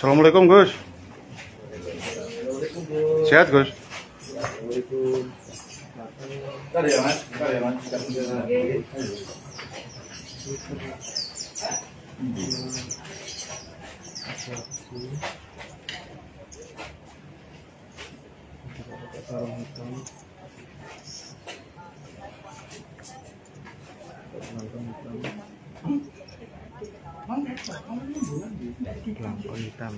Assalamualaikum Gus. Sehat Gus? Bentar ya Mas, Plafon hitam.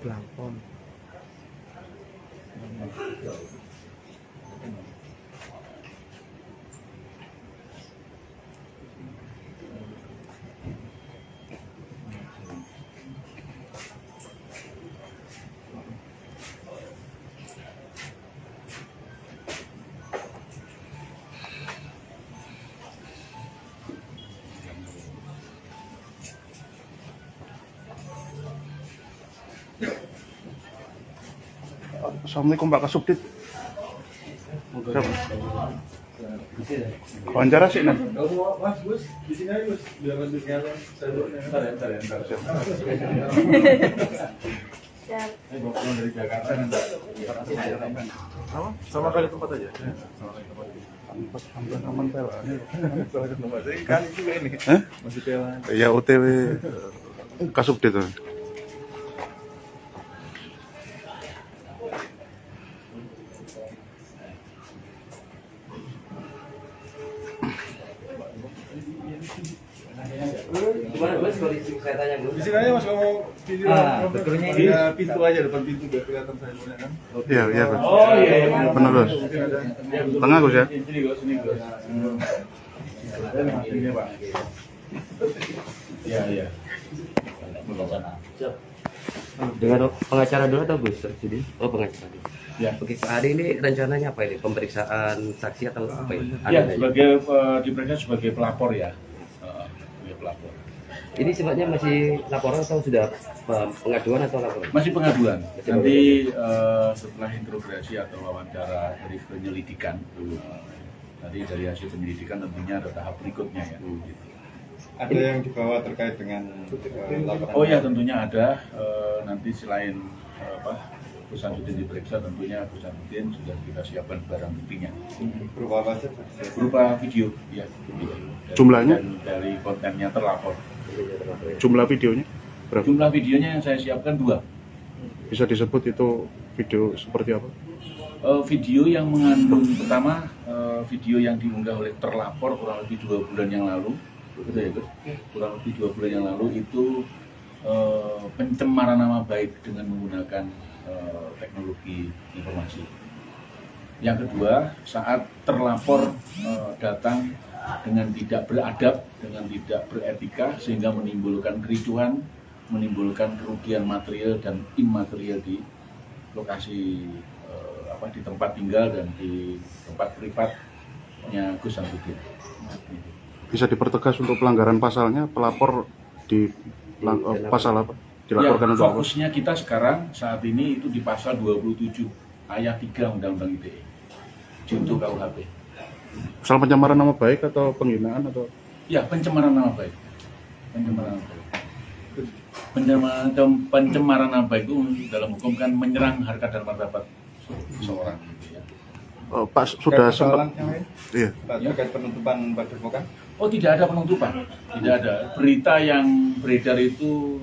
Plafon. Assalamualaikum Pak Kasubdit. Wawancara sih nih. Mas Gus, di sini aja Gus, biar lebih kelihatan. Saya dulu bentar. Bawa pulang dari Jakarta nanti. Apa? Sama kali tempat aja. Aman Pel. Kan juga ini. Hah? Masih pelan. Ya OTW Kasubdit tuh. Gimana Mas kalau saya tanya dulu? Di sini aja Mas kalau video. betulnya ini. Ada pintu aja depan pintu biar kelihatan saya dulu kan. Iya Gus. Oh iya. Benar Gus. Tengah Gus ya. Sini Gus. Ini Pak. Iya. Dengan pengacara dulu atau Gus? Jadi, pengacara dulu. Ya. Oke, Pak Adi ini rencananya apa ini? Pemeriksaan saksi atau apa ini? Ya, sebagai diperiksa sebagai pelapor ya. Sebagai pelapor. Ini sifatnya masih laporan atau sudah pengaduan atau laporan? Masih pengaduan. Nanti setelah interogasi atau wawancara dari penyelidikan, nanti dari hasil penyelidikan tentunya ada tahap berikutnya ya. Gitu. Ada yang dibawa terkait dengan laporan? Oh ya, tentunya ada. Nanti selain Gus Samsudin diperiksa, tentunya Gus Samsudin sudah kita siapkan barang buktinya. Berupa apa saja? Berupa video, ya. Jumlahnya? Dari kontennya terlapor. Jumlah videonya berapa? Jumlah videonya yang saya siapkan 2. Bisa disebut itu video seperti apa? Video yang mengandung pertama video yang diunggah oleh terlapor kurang lebih 2 bulan yang lalu, betul ya Gus? Kurang lebih 2 bulan yang lalu itu pencemaran nama baik dengan menggunakan teknologi informasi. Yang kedua, saat terlapor datang dengan tidak beradab, dengan tidak beretika, sehingga menimbulkan kericuhan, menimbulkan kerugian material dan imaterial di lokasi di tempat tinggal dan di tempat privatnya Gus Samsudin. Bisa dipertegas untuk pelanggaran pasalnya, pelapor di pasal apa? Dilaporkan ya, untuk apa? fokusnya kita sekarang saat ini itu di pasal 27 ayat 3 Undang-Undang ITE junto KUHP. Soal pencemaran nama baik atau penghinaan atau? Ya, pencemaran nama baik. Pencemaran nama baik itu dalam hukum kan menyerang harkat dan martabat seseorang. Gitu ya. Pak sudah sempat. Iya. Terkait penutupan Padepokan? Oh, tidak ada penutupan, tidak ada. Berita yang beredar itu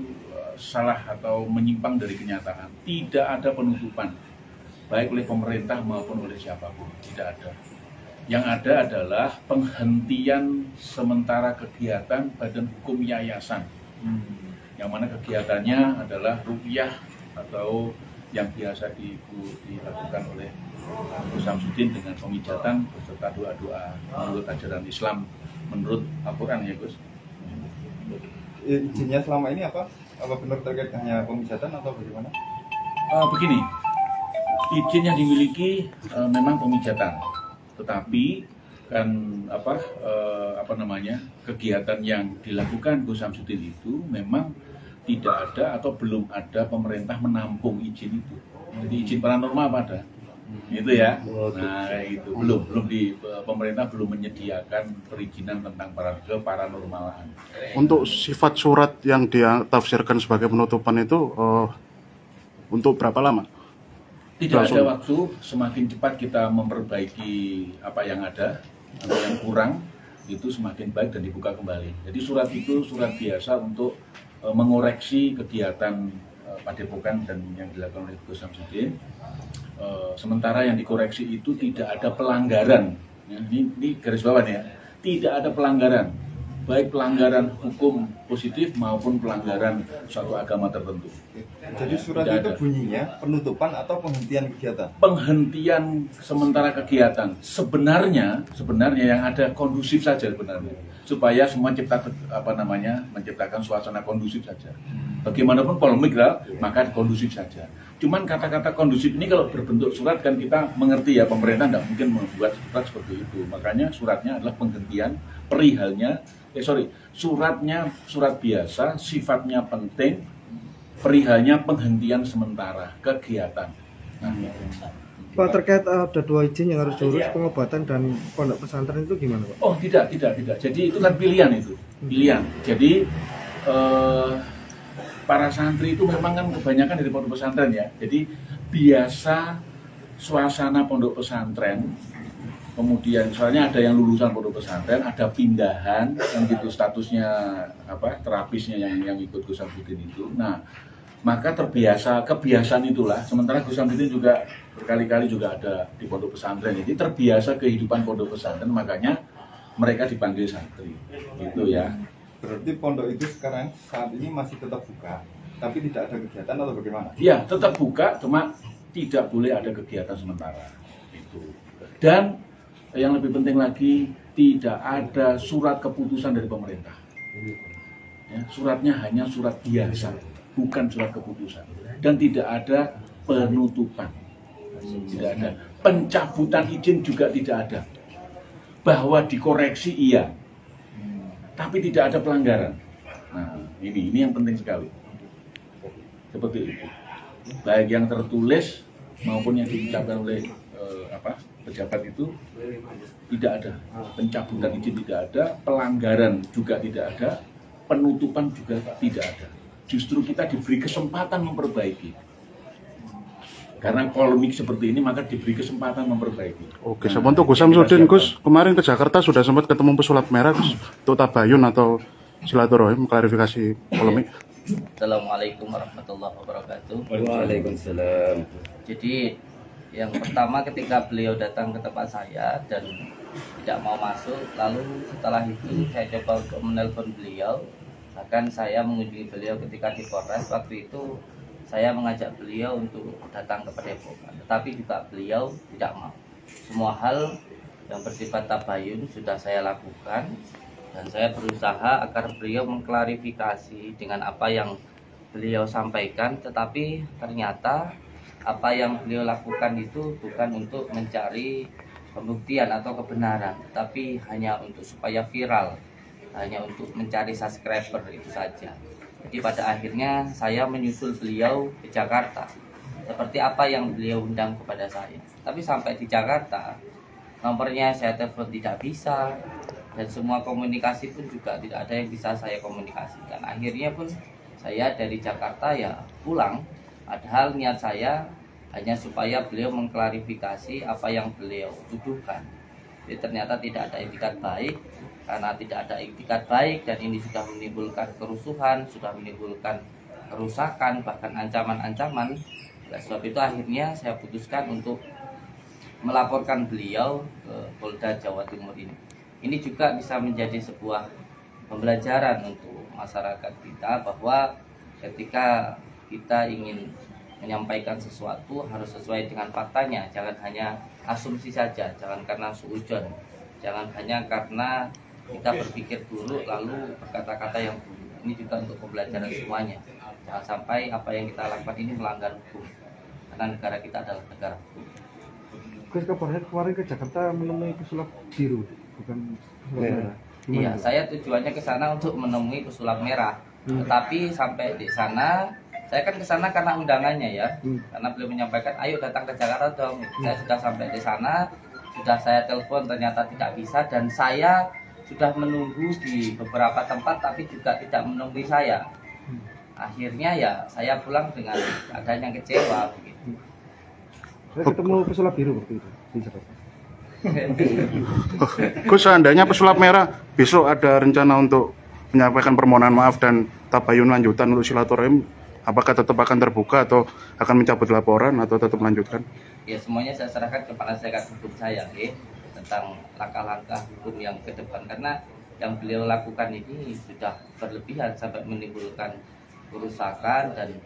salah atau menyimpang dari kenyataan. Tidak ada penutupan, baik oleh pemerintah maupun oleh siapapun. Tidak ada. Yang ada adalah penghentian sementara kegiatan Badan Hukum Yayasan. Yang mana kegiatannya adalah ruqyah atau yang biasa dilakukan oleh Gus Samsudin dengan pemijatan beserta doa-doa menurut ajaran Islam, menurut Al-Quran ya Gus. Izinnya selama ini apa? Apa benar terkait hanya pemijatan atau bagaimana? Begini, izin yang dimiliki memang pemijatan, tetapi kan kegiatan yang dilakukan Gus Samsudin itu memang tidak ada atau belum ada pemerintah menampung izin itu. Jadi izin paranormal apa ada, Itu ya. Oh, Nah, kayak gitu. Belum di pemerintah belum menyediakan perizinan tentang paranormalan. Untuk sifat surat yang dia tafsirkan sebagai penutupan itu untuk berapa lama? Tidak Langsung. ada waktu, semakin cepat kita memperbaiki apa yang ada atau yang kurang, itu semakin baik dan dibuka kembali. Jadi surat itu surat biasa untuk mengoreksi kegiatan Padepokan dan yang dilakukan oleh Gus Samsudin. Sementara yang dikoreksi itu tidak ada pelanggaran. Ya, ini garis bawah ya, tidak ada pelanggaran, baik pelanggaran hukum positif maupun pelanggaran suatu agama tertentu. Jadi surat Tidak itu ada. bunyinya penutupan atau penghentian kegiatan? Penghentian sementara kegiatan. Sebenarnya yang ada kondusif saja sebenarnya, supaya semua menciptakan suasana kondusif saja. Bagaimanapun polemik lah, maka kondusif saja. Cuman kata-kata kondusif ini kalau berbentuk surat kan kita mengerti ya, pemerintah tidak mungkin membuat surat seperti itu. Makanya suratnya adalah penghentian suratnya surat biasa, sifatnya penting, perihalnya penghentian sementara kegiatan. Nah, Pak, terkait ada 2 izin yang harus diurus, pengobatan dan pondok pesantren itu gimana, Pak? oh tidak. Jadi itu kan pilihan itu, pilihan. Jadi para santri itu memang kan kebanyakan dari pondok pesantren ya. Jadi biasa suasana pondok pesantren, kemudian soalnya ada yang lulusan pondok pesantren, ada pindahan yang gitu statusnya terapisnya yang ikut Gus Samsudin itu. Nah, maka kebiasaan itulah. Sementara Gus Samsudin juga berkali-kali juga ada di pondok pesantren, jadi terbiasa kehidupan pondok pesantren, makanya mereka dipanggil santri, gitu ya. Berarti pondok itu sekarang saat ini masih tetap buka, tapi tidak ada kegiatan atau bagaimana? Iya, tetap buka, cuma tidak boleh ada kegiatan sementara. Itu. Dan yang lebih penting lagi, tidak ada surat keputusan dari pemerintah. Ya, suratnya hanya surat biasa, bukan surat keputusan. Dan tidak ada penutupan. Tidak ada. Pencabutan izin juga tidak ada. Bahwa dikoreksi iya, tapi tidak ada pelanggaran. Nah, ini yang penting sekali. Seperti itu. Baik yang tertulis maupun yang diucapkan oleh pejabat itu tidak ada. Pencabutan izin tidak ada, pelanggaran juga tidak ada, penutupan juga tidak ada. Justru kita diberi kesempatan memperbaiki. Karena polemik seperti ini, maka diberi kesempatan memperbaiki. Oke, untuk Gus Samsudin, Gus, kemarin ke Jakarta sudah sempat ketemu pesulap merah, Gus, untuk tabayun atau silaturahim, klarifikasi polemik. Assalamualaikum warahmatullahi wabarakatuh. Waalaikumsalam. Jadi yang pertama ketika beliau datang ke tempat saya dan tidak mau masuk, lalu setelah itu saya coba untuk menelpon beliau. Bahkan saya mengunjungi beliau ketika di Polres. Waktu itu saya mengajak beliau untuk datang ke Padepokan, tetapi juga beliau tidak mau. Semua hal yang bersifat tabayun sudah saya lakukan dan saya berusaha agar beliau mengklarifikasi dengan apa yang beliau sampaikan, tetapi ternyata apa yang beliau lakukan itu bukan untuk mencari pembuktian atau kebenaran, tapi hanya untuk supaya viral, hanya untuk mencari subscriber, itu saja. Jadi pada akhirnya saya menyusul beliau ke Jakarta seperti apa yang beliau undang kepada saya. Tapi sampai di Jakarta nomornya saya telepon tidak bisa, dan semua komunikasi pun juga tidak ada yang bisa saya komunikasikan. Akhirnya pun saya dari Jakarta ya pulang, padahal niat saya hanya supaya beliau mengklarifikasi apa yang beliau tuduhkan. Jadi ternyata tidak ada itikat baik. Karena tidak ada itikat baik dan ini sudah menimbulkan kerusuhan, sudah menimbulkan kerusakan, bahkan ancaman-ancaman. Oleh sebab itu akhirnya saya putuskan untuk melaporkan beliau ke Polda Jawa Timur ini. Ini juga bisa menjadi sebuah pembelajaran untuk masyarakat kita, bahwa ketika kita ingin menyampaikan sesuatu harus sesuai dengan faktanya, jangan hanya asumsi saja, jangan karena suudzon, jangan hanya karena kita berpikir buruk lalu berkata-kata yang buruk. Ini juga untuk pembelajaran semuanya. Jangan sampai apa yang kita lakukan ini melanggar hukum, karena negara kita adalah negara hukum. Gus, kabarnya kemarin ke Jakarta menemui pesulap biru, bukan pesulap merah. Gimana, Iya, Gus? saya tujuannya ke sana untuk menemui pesulap merah. Tetapi sampai di sana Saya kan ke sana karena undangannya ya, karena beliau menyampaikan, ayo datang ke Jakarta dong. Saya sudah sampai di sana, sudah saya telepon ternyata tidak bisa, dan saya sudah menunggu di beberapa tempat tapi juga tidak menemui saya. Akhirnya ya saya pulang dengan keadaan yang kecewa begitu. Saya ketemu pesulap biru waktu itu di Jakarta. Gus, seandainya pesulap merah besok ada rencana untuk menyampaikan permohonan maaf dan tabayun lanjutan untuk silaturahim, apakah tetap akan terbuka atau akan mencabut laporan atau tetap melanjutkan? Ya semuanya saya serahkan kepada penasihat hukum saya tentang langkah-langkah hukum yang ke depan, karena yang beliau lakukan ini sudah berlebihan sampai menimbulkan kerusakan dan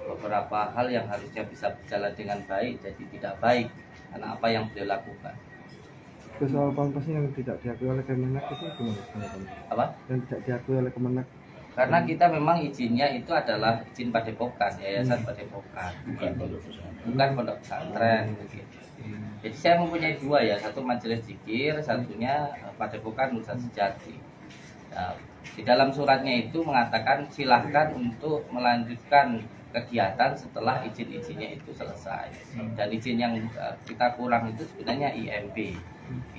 beberapa hal yang harusnya bisa berjalan dengan baik jadi tidak baik karena apa yang beliau lakukan. Terus soal pampasnya yang tidak diakui oleh Kemenak itu gimana? Apa? Yang tidak diakui oleh Kemenak. Karena kita memang izinnya itu adalah izin padepokan, yayasan padepokan, bukan pondok pesantren. Jadi saya mempunyai dua ya, satu majelis zikir, satunya padepokan Nusa Sejati. Nah, di dalam suratnya itu mengatakan silahkan untuk melanjutkan kegiatan setelah izin-izinnya itu selesai. Dan izin yang kita kurang itu sebenarnya IMB,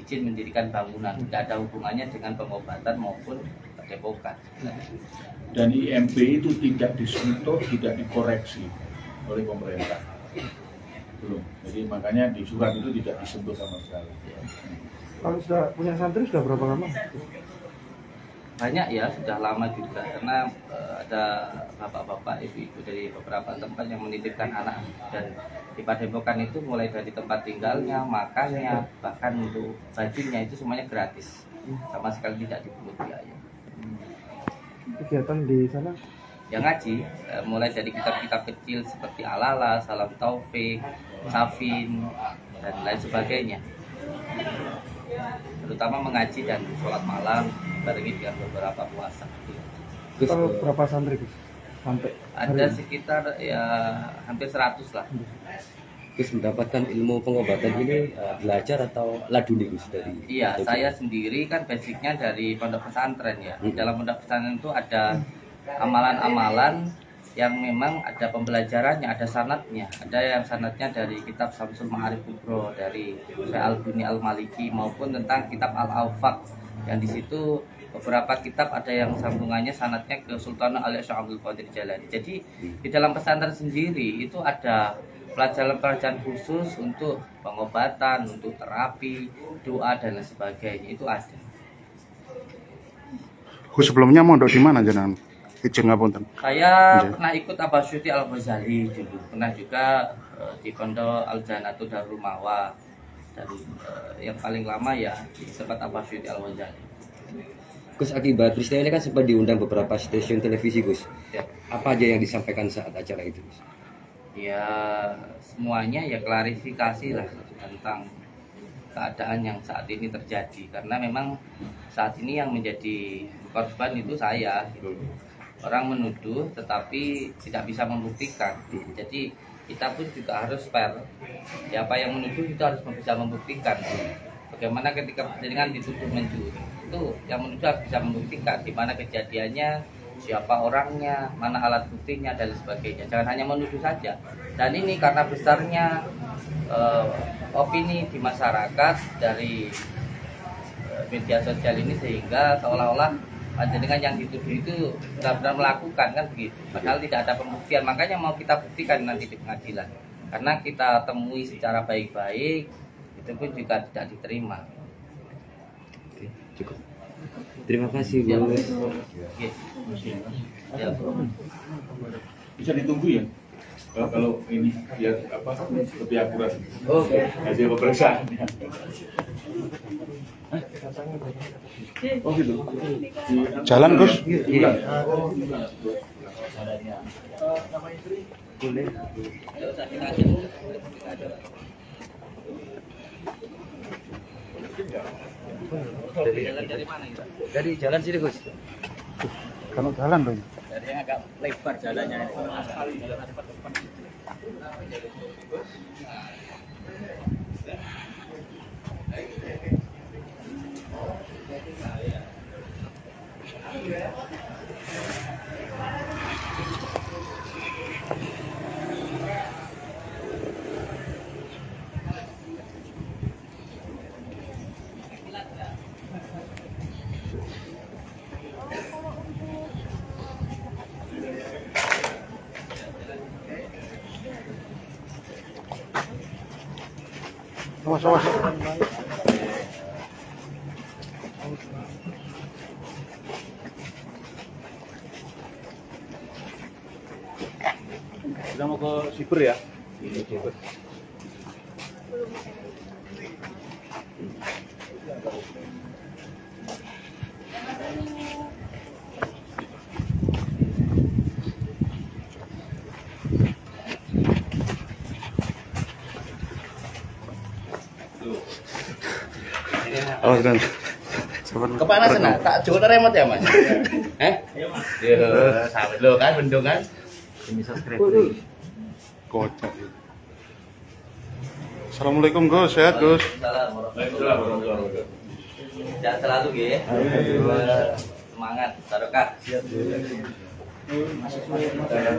izin mendirikan bangunan, tidak ada hubungannya dengan pengobatan maupun padepokan. Dan IMB itu tidak disentuh, tidak dikoreksi oleh pemerintah. Belum. Jadi makanya di surat itu tidak disentuh sama sekali. Kalau sudah punya santri sudah berapa lama? Banyak ya, sudah lama juga, karena ada bapak-bapak, ibu-ibu dari beberapa tempat yang menitipkan anak, dan di padepokan itu mulai dari tempat tinggalnya, makannya, bahkan untuk bajunya itu semuanya gratis, sama sekali tidak dipungut biaya. Kegiatan di sana? Ya ngaji, mulai dari kitab-kitab kecil seperti Alala, Salam Taufik, Safin, dan lain sebagainya. Terutama mengaji dan sholat malam barengi dengan beberapa puasa. Kalau berapa santri Gus? Sampai ada sekitar ya hampir 100 lah. Gus mendapatkan ilmu pengobatan ini belajar atau laduni Gus dari? Iya, saya sendiri kan basicnya dari pondok pesantren ya. Di dalam pondok pesantren itu ada amalan-amalan yang memang ada pembelajarannya, ada sanadnya. Ada yang sanadnya dari kitab Samsul Ma'arif Kubro dari Syekh Al-Buni Al-Maliki maupun tentang kitab Al-Awfaq, yang di situ beberapa kitab ada yang sambungannya sanadnya ke Sultan Ali Syekh Abdul Qadir Jalani. Jadi di dalam pesantren sendiri itu ada pelajaran-pelajaran khusus untuk pengobatan, untuk terapi, doa dan lain sebagainya, itu ada. Gus, sebelumnya mondok di mana jenengan? Ijeng ngapunten. Saya pernah ikut Abah Syuti Al-Ghazali dulu, pernah juga di Pondok Al-Janatu Darul Mawa, dan yang paling lama ya di tempat Abah Syuti Al-Ghazali. Gus, akibat peristiwa ini kan sempat diundang beberapa stasiun televisi Gus. Ya. Apa aja yang disampaikan saat acara itu Gus? Ya semuanya ya klarifikasi lah tentang keadaan yang saat ini terjadi, karena memang saat ini yang menjadi korban itu saya gitu. Orang menuduh tetapi tidak bisa membuktikan. Jadi kita pun juga harus fair. Siapa yang menuduh itu harus bisa membuktikan. Bagaimana ketika persidangan dituduh mencuri, itu yang menuduh harus bisa membuktikan di mana kejadiannya, siapa orangnya, mana alat buktinya dan sebagainya. Jangan hanya menuduh saja. Dan ini karena besarnya opini di masyarakat dari media sosial ini, sehingga seolah-olah dengan yang dituduh itu benar-benar melakukan, kan begitu. Padahal tidak ada pembuktian. Makanya mau kita buktikan nanti di pengadilan. Karena kita temui secara baik-baik, itu pun juga tidak diterima. Oke, cukup. Terima kasih Gus. Ya. Bisa ditunggu ya? Kalau ini biar apa lebih akurat. Oke. Hasil pemeriksaan. Oh gitu. Jalan Gus. Boleh. Dari mana itu? Dari jalan sini Gus. Kalau jalan dong. Dari yang agak lebar jalannya. awas. Kita mau ke Siber ya? Awas kan. Kepanasan nak? Tak jual remote ya mas? Iya, sampai lo kan bendung kan? Ini subscribe. Kocak. Assalamualaikum Gus, sehat Gus. Sehat selalu ya. Semangat, barokah.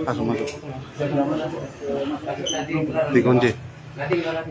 Langsung masuk. Dikunci. Nanti gimana?